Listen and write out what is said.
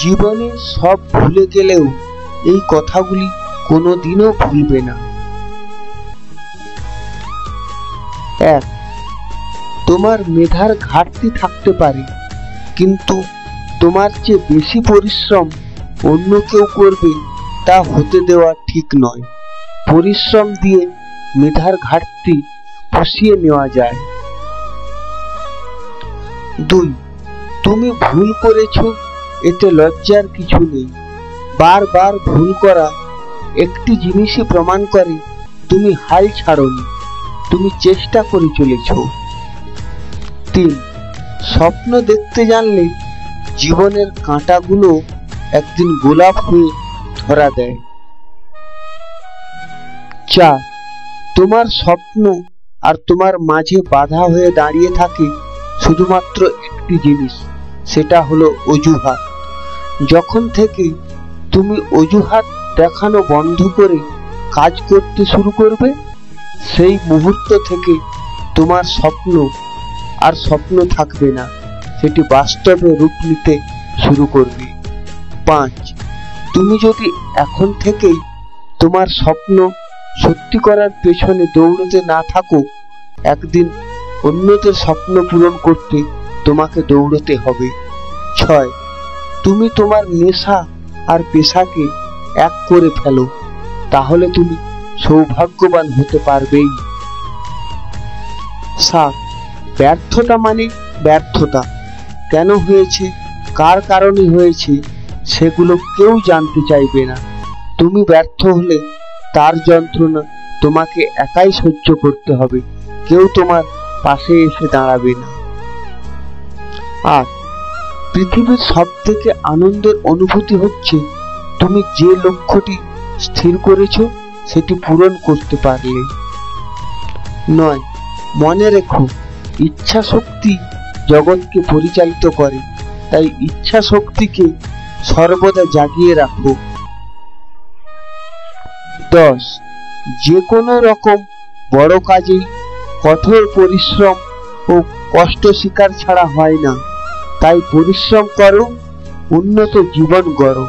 জীবনে সব ভুলে গেলেও এই কথাগুলি কোনোদিনও ভুলবে না। 1. তোমার মেধার ঘাটতি থাকতে পারে, কিন্তু তোমার চেয়ে বেশি পরিশ্রম অন্য কেউ করবে তা হতে দেওয়া ঠিক নয়। পরিশ্রম দিয়ে মেধার ঘাটতি পুষিয়ে নেওয়া যায়। 2. তুমি ভুল করেছো, এতে লজ্জার কিছু নেই। বারবার ভুল করা একটি জিনিসই প্রমাণ করে তুমি হাল ছাড়োনি, তুমি চেষ্টা করে চলেছ। 3. স্বপ্ন দেখতে জানলে জীবনের কাঁটাগুলো একদিন গোলাপ হয়ে ধরা দেয়। 4. তোমার স্বপ্ন আর তোমার মাঝে বাধা হয়ে দাঁড়িয়ে থাকে শুধুমাত্র একটি জিনিস, সেটা হলো অজুহাত। যখন থেকে তুমি অজুহাত দেখানো বন্ধ করে কাজ করতে শুরু করবে, সেই মুহূর্ত থেকে তোমার স্বপ্ন আর স্বপ্ন থাকবে না, সেটি বাস্তবে রূপ নিতে শুরু করবে। 5. তুমি যদি এখন থেকেই তোমার স্বপ্ন সত্যি করার পেছনে দৌড়তে না থাকো, একদিন অন্যদের স্বপ্ন পূরণ করতে তোমাকে দৌড়তে হবে। 6. তুমি তোমার নেশা আর পেশাকে এক করে ফেলো, তাহলে তুমি সৌভাগ্যবান হতে পারবেই। 7. ব্যর্থতা মানে ব্যর্থতা, কেন হয়েছে, কার কারণে হয়েছে, সেগুলো কেউ জানতে চাইবে না। তুমি ব্যর্থ হলে তার যন্ত্রণা তোমাকে একাই সহ্য করতে হবে, কেউ তোমার পাশে এসে দাঁড়াবে না। 8. পৃথিবীর সবথেকে আনন্দের অনুভূতি হচ্ছে তুমি যে লক্ষ্যটি স্থির করেছো সেটি পূরণ করতে পারলে। 9. মনে রেখো, ইচ্ছা শক্তি জগৎকে পরিচালিত করে, তাই ইচ্ছা শক্তিকে সর্বদা জাগিয়ে রাখো। 10. যে কোনো রকম বড় কাজেই কঠোর পরিশ্রম ও কষ্ট স্বীকার ছাড়া হয় না, তাই পরিশ্রম করো, উন্নত জীবন গড়ো।